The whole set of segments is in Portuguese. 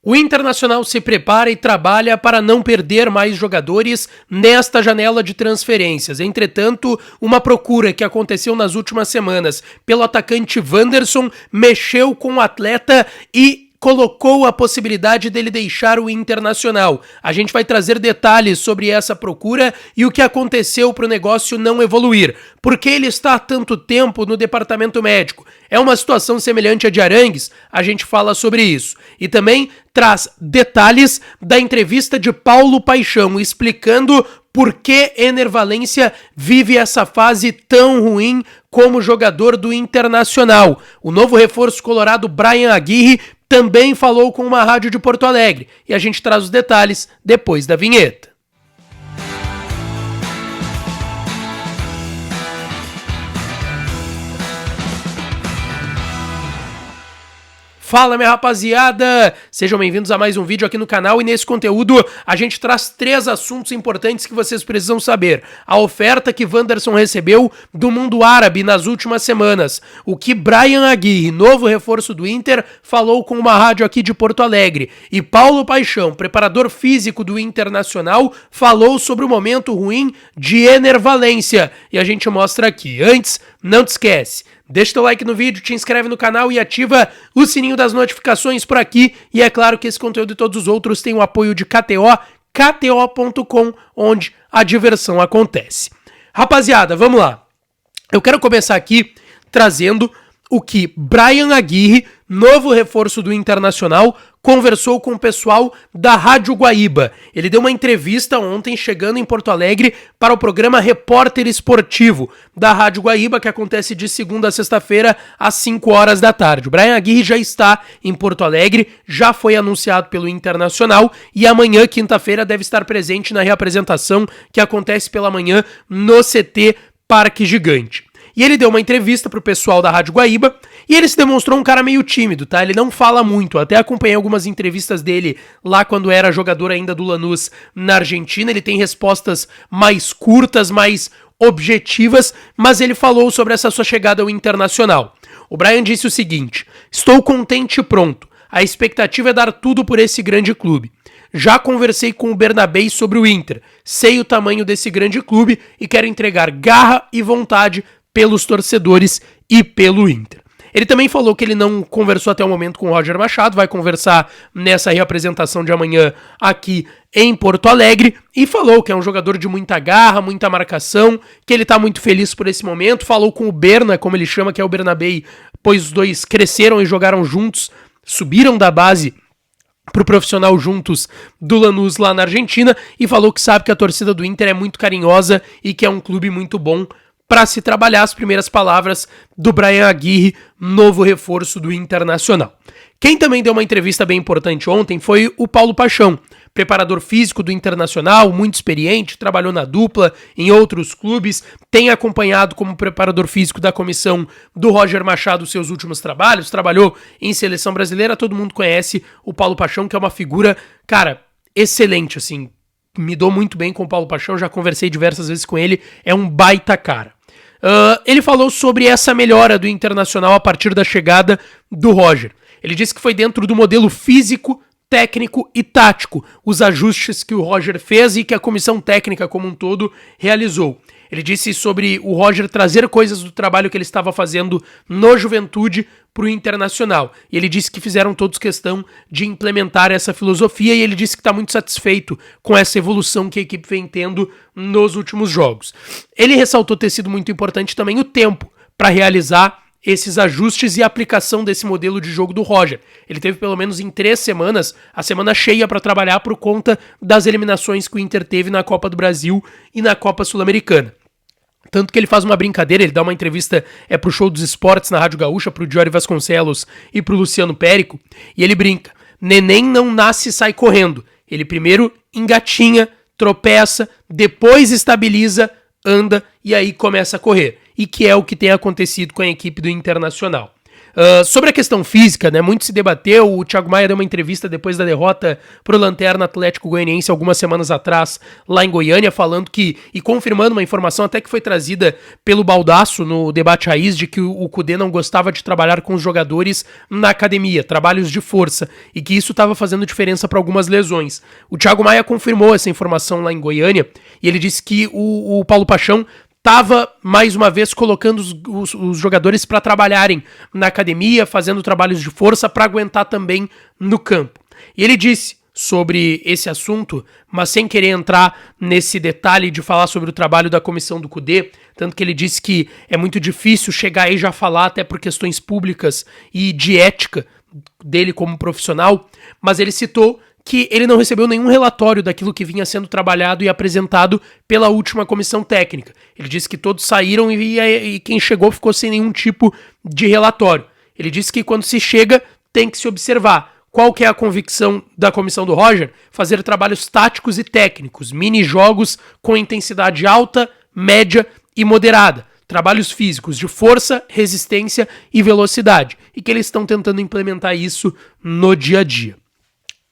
O Internacional se prepara e trabalha para não perder mais jogadores nesta janela de transferências. Entretanto, uma procura que aconteceu nas últimas semanas pelo atacante Wanderson mexeu com o atleta e colocou a possibilidade dele deixar o Internacional. A gente vai trazer detalhes sobre essa procura e o que aconteceu para o negócio não evoluir. Por que ele está há tanto tempo no departamento médico? É uma situação semelhante à de Arangues? A gente fala sobre isso. E também traz detalhes da entrevista de Paulo Paixão, explicando por que Ener Valencia vive essa fase tão ruim como jogador do Internacional. O novo reforço colorado Bryan Aguirre também falou com uma rádio de Porto Alegre e a gente traz os detalhes depois da vinheta. Fala, minha rapaziada! Sejam bem-vindos a mais um vídeo aqui no canal e nesse conteúdo a gente traz 3 assuntos importantes que vocês precisam saber. A oferta que Wanderson recebeu do mundo árabe nas últimas semanas. O que Bryan Aguirre, novo reforço do Inter, falou com uma rádio aqui de Porto Alegre. E Paulo Paixão, preparador físico do Internacional, falou sobre o momento ruim de Ener Valencia. E a gente mostra aqui. Antes, não te esquece. Deixa teu like no vídeo, te inscreve no canal e ativa o sininho das notificações por aqui. E é claro que esse conteúdo e todos os outros têm o apoio de KTO, kto.com, onde a diversão acontece. Rapaziada, vamos lá. Eu quero começar aqui trazendo o que Bryan Aguirre, novo reforço do Internacional, conversou com o pessoal da Rádio Guaíba. Ele deu uma entrevista ontem, chegando em Porto Alegre, para o programa Repórter Esportivo da Rádio Guaíba, que acontece de segunda a sexta-feira, às 5 horas da tarde. O Bryan Aguirre já está em Porto Alegre, já foi anunciado pelo Internacional, e amanhã, quinta-feira, deve estar presente na reapresentação que acontece pela manhã no CT Parque Gigante. E ele deu uma entrevista pro pessoal da Rádio Guaíba e ele se demonstrou um cara meio tímido, tá? Ele não fala muito. Até acompanhei algumas entrevistas dele lá quando era jogador ainda do Lanús na Argentina. Ele tem respostas mais curtas, mais objetivas, mas ele falou sobre essa sua chegada ao Internacional. O Bryan disse o seguinte: estou contente e pronto. A expectativa é dar tudo por esse grande clube. Já conversei com o Bernabéi sobre o Inter. Sei o tamanho desse grande clube e quero entregar garra e vontade pelos torcedores e pelo Inter. Ele também falou que ele não conversou até o momento com o Roger Machado, vai conversar nessa reapresentação de amanhã aqui em Porto Alegre, e falou que é um jogador de muita garra, muita marcação, que ele tá muito feliz por esse momento. Falou com o Berna, como ele chama, que é o Bernabéi, pois os dois cresceram e jogaram juntos, subiram da base pro profissional juntos do Lanús lá na Argentina, e falou que sabe que a torcida do Inter é muito carinhosa e que é um clube muito bom para se trabalhar. As primeiras palavras do Bryan Aguirre, novo reforço do Internacional. Quem também deu uma entrevista bem importante ontem foi o Paulo Paixão, preparador físico do Internacional, muito experiente, trabalhou na dupla em outros clubes, tem acompanhado como preparador físico da comissão do Roger Machado seus últimos trabalhos, trabalhou em seleção brasileira. Todo mundo conhece o Paulo Paixão, que é uma figura, cara, excelente, assim. Me dou muito bem com o Paulo Paixão, já conversei diversas vezes com ele, é um baita cara. Ele falou sobre essa melhora do Internacional a partir da chegada do Roger. Ele disse que foi dentro do modelo físico, técnico e tático, os ajustes que o Roger fez e que a comissão técnica como um todo realizou. Ele disse sobre o Roger trazer coisas do trabalho que ele estava fazendo no Juventude para o Internacional. E ele disse que fizeram todos questão de implementar essa filosofia, e ele disse que está muito satisfeito com essa evolução que a equipe vem tendo nos últimos jogos. Ele ressaltou ter sido muito importante também o tempo para realizar esses ajustes e a aplicação desse modelo de jogo do Roger. Ele teve pelo menos em 3 semanas, a semana cheia para trabalhar por conta das eliminações que o Inter teve na Copa do Brasil e na Copa Sul-Americana. Tanto que ele faz uma brincadeira, ele dá uma entrevista pro Show dos Esportes na Rádio Gaúcha, pro Diori Vasconcelos e pro Luciano Périco, e ele brinca: neném não nasce e sai correndo. Ele primeiro engatinha, tropeça, depois estabiliza, anda e aí começa a correr. E que é o que tem acontecido com a equipe do Internacional. Sobre a questão física, né, muito se debateu, o Thiago Maia deu uma entrevista depois da derrota pro Lanterna Atlético Goianiense algumas semanas atrás, lá em Goiânia, falando que, e confirmando uma informação até que foi trazida pelo Baldasso no debate raiz, de que o Kudê não gostava de trabalhar com os jogadores na academia, trabalhos de força, e que isso estava fazendo diferença para algumas lesões. O Thiago Maia confirmou essa informação lá em Goiânia, e ele disse que o Paulo Paixão estava, mais uma vez, colocando os jogadores para trabalharem na academia, fazendo trabalhos de força para aguentar também no campo. E ele disse sobre esse assunto, mas sem querer entrar nesse detalhe de falar sobre o trabalho da comissão do Kudê, tanto que ele disse que é muito difícil chegar aí e já falar, até por questões públicas e de ética dele como profissional, mas ele citou que ele não recebeu nenhum relatório daquilo que vinha sendo trabalhado e apresentado pela última comissão técnica. Ele disse que todos saíram e quem chegou ficou sem nenhum tipo de relatório. Ele disse que quando se chega, tem que se observar qual que é a convicção da comissão do Roger: fazer trabalhos táticos e técnicos, mini-jogos com intensidade alta, média e moderada, trabalhos físicos de força, resistência e velocidade, e que eles estão tentando implementar isso no dia a dia.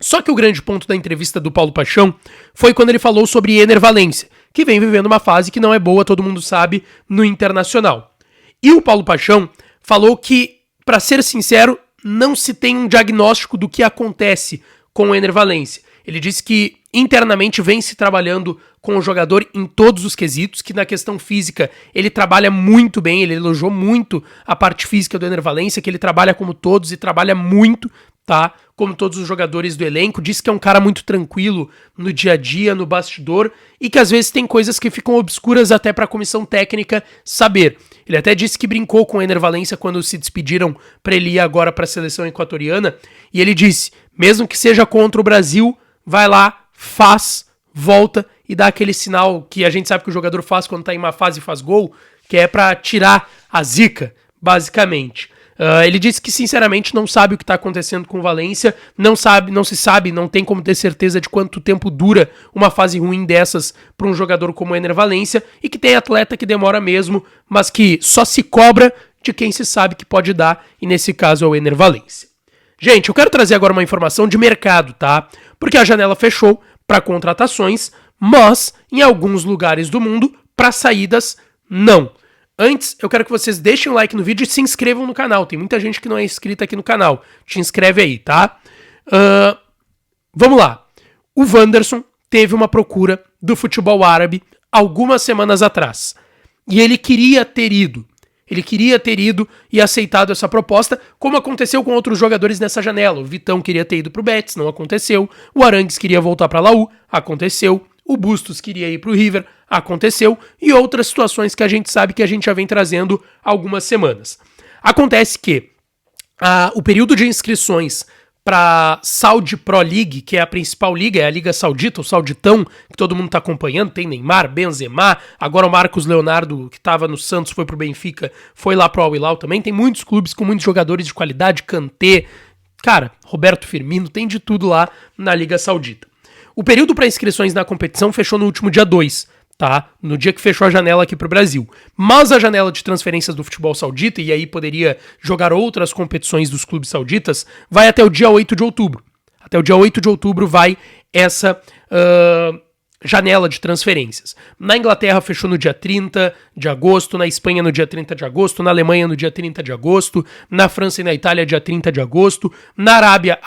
Só que o grande ponto da entrevista do Paulo Paixão foi quando ele falou sobre Ener Valencia, que vem vivendo uma fase que não é boa, todo mundo sabe, no Internacional. E o Paulo Paixão falou que, para ser sincero, não se tem um diagnóstico do que acontece com o Ener Valencia. Ele disse que internamente vem se trabalhando com o jogador em todos os quesitos, que na questão física ele trabalha muito bem, ele elogiou muito a parte física do Ener Valencia, que ele trabalha como todos e trabalha muito, tá? Como todos os jogadores do elenco. Disse que é um cara muito tranquilo no dia a dia, no bastidor, e que às vezes tem coisas que ficam obscuras até para a comissão técnica saber. Ele até disse que brincou com o Ener Valencia quando se despediram para ele ir agora para a seleção equatoriana, e ele disse, mesmo que seja contra o Brasil, vai lá, faz, volta e dá aquele sinal que a gente sabe que o jogador faz quando tá em uma fase e faz gol, que é para tirar a zica, basicamente. Ele disse que sinceramente não sabe o que está acontecendo com o Valencia, não se sabe, não tem como ter certeza de quanto tempo dura uma fase ruim dessas para um jogador como o Ener Valencia, e que tem atleta que demora mesmo, mas que só se cobra de quem se sabe que pode dar, e nesse caso é o Ener Valencia. Gente, eu quero trazer agora uma informação de mercado, tá? Porque a janela fechou para contratações, mas em alguns lugares do mundo, para saídas, não. Antes, eu quero que vocês deixem um like no vídeo e se inscrevam no canal. Tem muita gente que não é inscrita aqui no canal. Te inscreve aí, tá? Vamos lá. O Wanderson teve uma procura do futebol árabe algumas semanas atrás. E ele queria ter ido. Ele queria ter ido e aceitado essa proposta, como aconteceu com outros jogadores nessa janela. O Vitão queria ter ido pro Betis, não aconteceu. O Arangues queria voltar pra Laú, aconteceu. O Bustos queria ir pro River, aconteceu. E outras situações que a gente sabe que a gente já vem trazendo há algumas semanas. Acontece que o período de inscrições para Saudi Pro League, que é a principal liga, é a Liga Saudita, o Sauditão, que todo mundo tá acompanhando, tem Neymar, Benzema, agora o Marcos Leonardo, que tava no Santos, foi pro Benfica, foi lá pro Al Hilal também, tem muitos clubes com muitos jogadores de qualidade, Kanté, cara, Roberto Firmino, tem de tudo lá na Liga Saudita. O período para inscrições na competição fechou no último dia 2, tá? No dia que fechou a janela aqui pro Brasil. Mas a janela de transferências do futebol saudita, e aí poderia jogar outras competições dos clubes sauditas, vai até o dia 8 de outubro. Até o dia 8 de outubro vai essa janela de transferências. Na Inglaterra fechou no dia 30 de agosto, na Espanha no dia 30 de agosto, na Alemanha no dia 30 de agosto, na França e na Itália dia 30 de agosto, na Arábia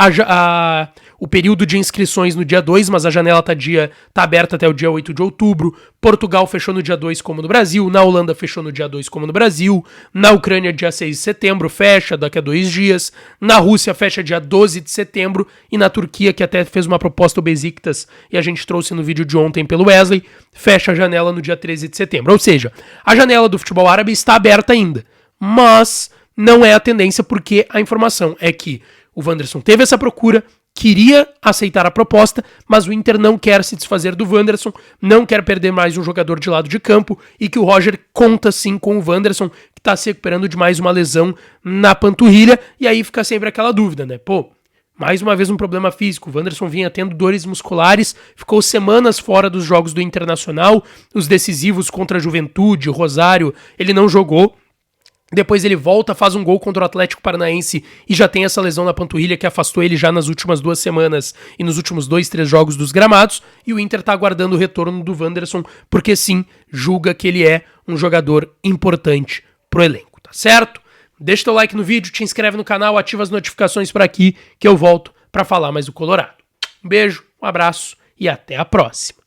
o período de inscrições no dia 2, mas a janela tá aberta até o dia 8 de outubro. Portugal fechou no dia 2 como no Brasil, na Holanda fechou no dia 2 como no Brasil, na Ucrânia dia 6 de setembro fecha daqui a 2 dias, na Rússia fecha dia 12 de setembro e na Turquia, que até fez uma proposta ao Besiktas e a gente trouxe no vídeo de ontem pelo Wesley, fecha a janela no dia 13 de setembro. Ou seja, a janela do futebol árabe está aberta ainda, mas não é a tendência, porque a informação é que o Wanderson teve essa procura, queria aceitar a proposta, mas o Inter não quer se desfazer do Wanderson, não quer perder mais um jogador de lado de campo, e que o Roger conta sim com o Wanderson, que está se recuperando de mais uma lesão na panturrilha, e aí fica sempre aquela dúvida, né? Pô, mais uma vez um problema físico, o Wanderson vinha tendo dores musculares, ficou semanas fora dos jogos do Internacional, os decisivos contra a Juventude, Rosário, ele não jogou. Depois ele volta, faz um gol contra o Atlético Paranaense e já tem essa lesão na panturrilha que afastou ele já nas últimas 2 semanas e nos últimos 2, 3 jogos dos gramados. E o Inter tá aguardando o retorno do Wanderson, porque sim, julga que ele é um jogador importante pro elenco, tá certo? Deixa teu like no vídeo, te inscreve no canal, ativa as notificações por aqui que eu volto pra falar mais do Colorado. Um beijo, um abraço e até a próxima.